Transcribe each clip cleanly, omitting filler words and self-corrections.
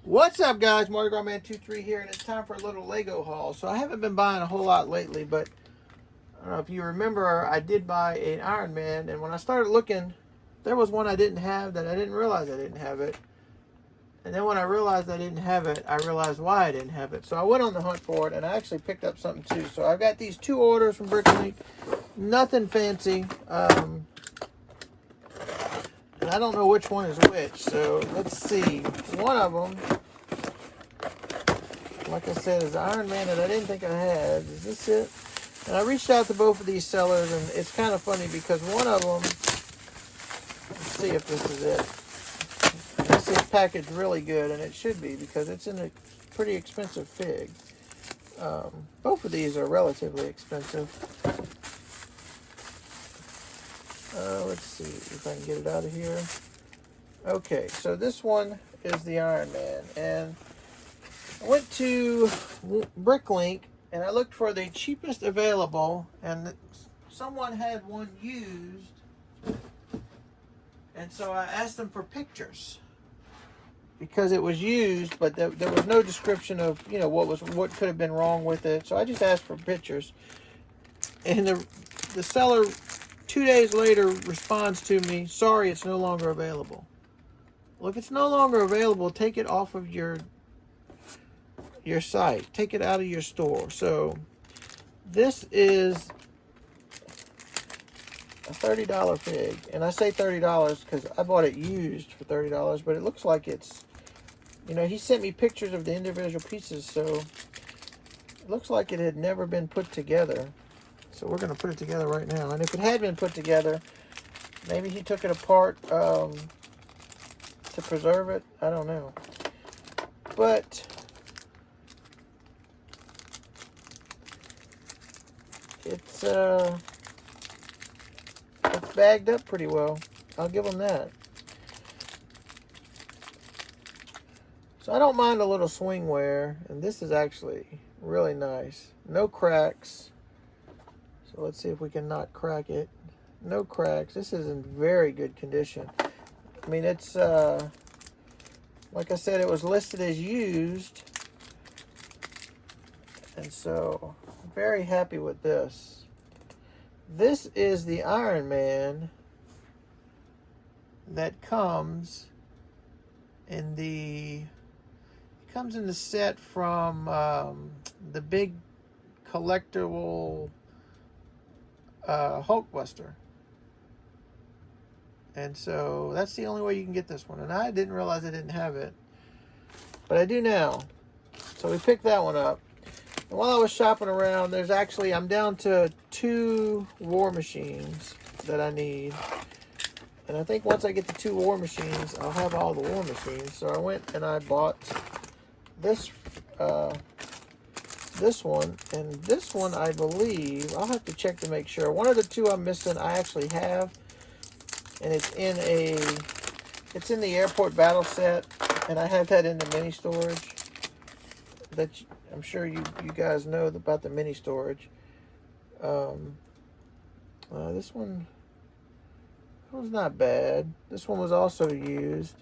What's up, guys? Mardi Gras Man 23 here, and it's time for a little Lego haul. So I haven't been buying a whole lot lately, but I don't know if you remember, I did buy an Ironman, and when I started looking, there was one I didn't have that I didn't realize I didn't have it. And then when I realized I didn't have it, I realized why I didn't have it. So I went on the hunt for it, and I actually picked up something too. So I've got these two orders from Bricklink. Nothing fancy. And I don't know which one is which. So let's see. One of them, like I said, is Ironman that I didn't think I had. Is this it? And I reached out to both of these sellers, and it's kind of funny because one of them, let's see if this is it. This is packaged really good, and it should be because it's in a pretty expensive fig. Both of these are relatively expensive. Let's see if I can get it out of here. Okay, so this one is the Ironman, and I went to Bricklink and I looked for the cheapest available, and someone had one used, and so I asked them for pictures because it was used, but there was no description of what could have been wrong with it. So I just asked for pictures, and the seller 2 days later responds to me, "Sorry, it's no longer available." Well, if it's no longer available, take it off of your site. Take it out of your store. So this is a $30 fig. And I say $30 because I bought it used for $30, but it looks like it's, he sent me pictures of the individual pieces, so it looks like it had never been put together. So we're going to put it together right now. And if it had been put together, maybe he took it apart to preserve it. I don't know. But it's bagged up pretty well. I'll give them that. So I don't mind a little swing wear, and this is actually really nice. No cracks. So let's see if we can not crack it. No cracks. This is in very good condition. I mean, it's like I said, it was listed as used, and so I'm very happy with this. This is the Ironman that comes in the set from the big collectible Hulkbuster. And so that's the only way you can get this one. And I didn't realize I didn't have it, but I do now. So we picked that one up. And while I was shopping around, I'm down to 2 war machines that I need. And I think once I get the 2 war machines, I'll have all the war machines. So I went and I bought this one, and this one, I believe, I'll have to check to make sure. One of the 2 I'm missing, I actually have, and it's in the airport battle set, and I have that in the mini storage. That I'm sure you guys know about the mini storage. This one was not bad. This one was also used.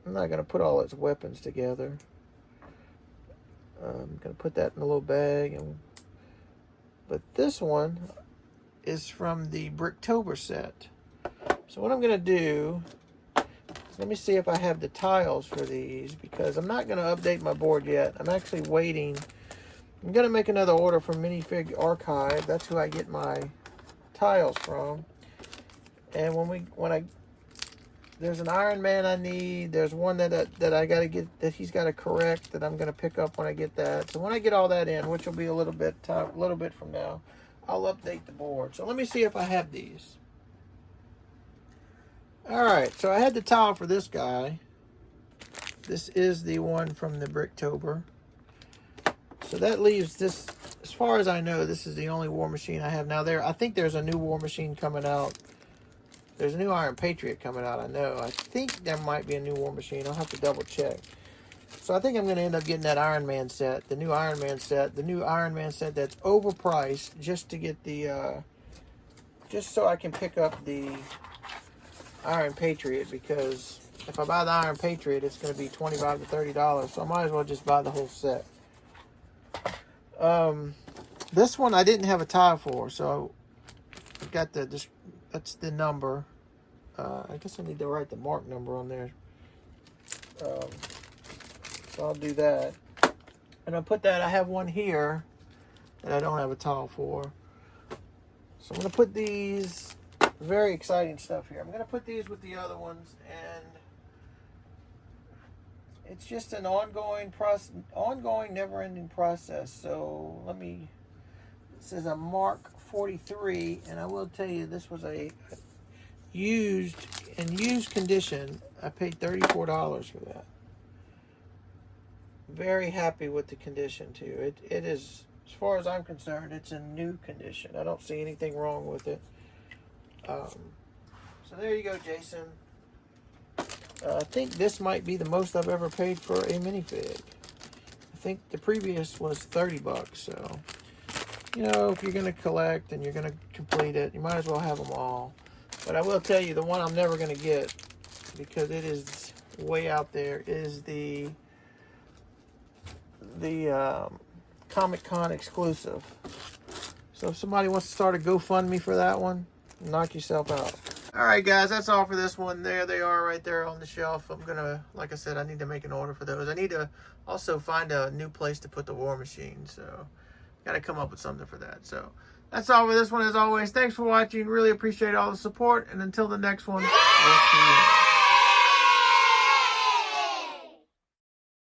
I'm not going to put all its weapons together. I'm going to put that in a little bag. But this one is from the Bricktober set. So what I'm going to do is let me see if I have the tiles for these, because I'm not going to update my board yet. I'm actually waiting. I'm going to make another order from Minifig Archive. That's who I get my tiles from. And there's an Ironman I need. There's one that I got to get, that he's got to correct, that I'm going to pick up when I get that. So when I get all that in, which will be a little bit from now, I'll update the board. So let me see if I have these. All right, so I had the tile for this guy. This is the one from the Bricktober. So that leaves this, as far as I know, this is the only war machine I have now. I think there's a new war machine coming out. There's a new Iron Patriot coming out, I know. I think there might be a new war machine. I'll have to double check. So I think I'm going to end up getting that Ironman set, the new Ironman set that's overpriced, just to get the, just so I can pick up the Iron Patriot, because if I buy the Iron Patriot, it's going to be $25 to $30. So I might as well just buy the whole set. This one I didn't have a tile for, so I've got that's the number. I guess I need to write the mark number on there. So I'll do that. And I'll put that, I have one here that I don't have a tile for. So I'm going to put these, very exciting stuff here. I'm going to put these with the other ones, and it's just an ongoing never-ending process. So this is a Mark 43, and I will tell you, this was a used condition. I paid $34 for that. Very happy with the condition too. It is, as far as I'm concerned, it's in new condition. I don't see anything wrong with it. So there you go, Jason. I think this might be the most I've ever paid for a minifig. I think the previous was $30. So, you know, if you're going to collect and you're going to complete it, you might as well have them all. But I will tell you, the one I'm never going to get, because it is way out there, is the Comic-Con exclusive. So if somebody wants to start a GoFundMe for that one, knock yourself out. Alright guys, that's all for this one. There they are right there on the shelf. I'm gonna, like I said, I need to make an order for those. I need to also find a new place to put the War Machine, so gotta come up with something for that. So that's all for this one. As always, thanks for watching. Really appreciate all the support, and until the next one, we'll see you.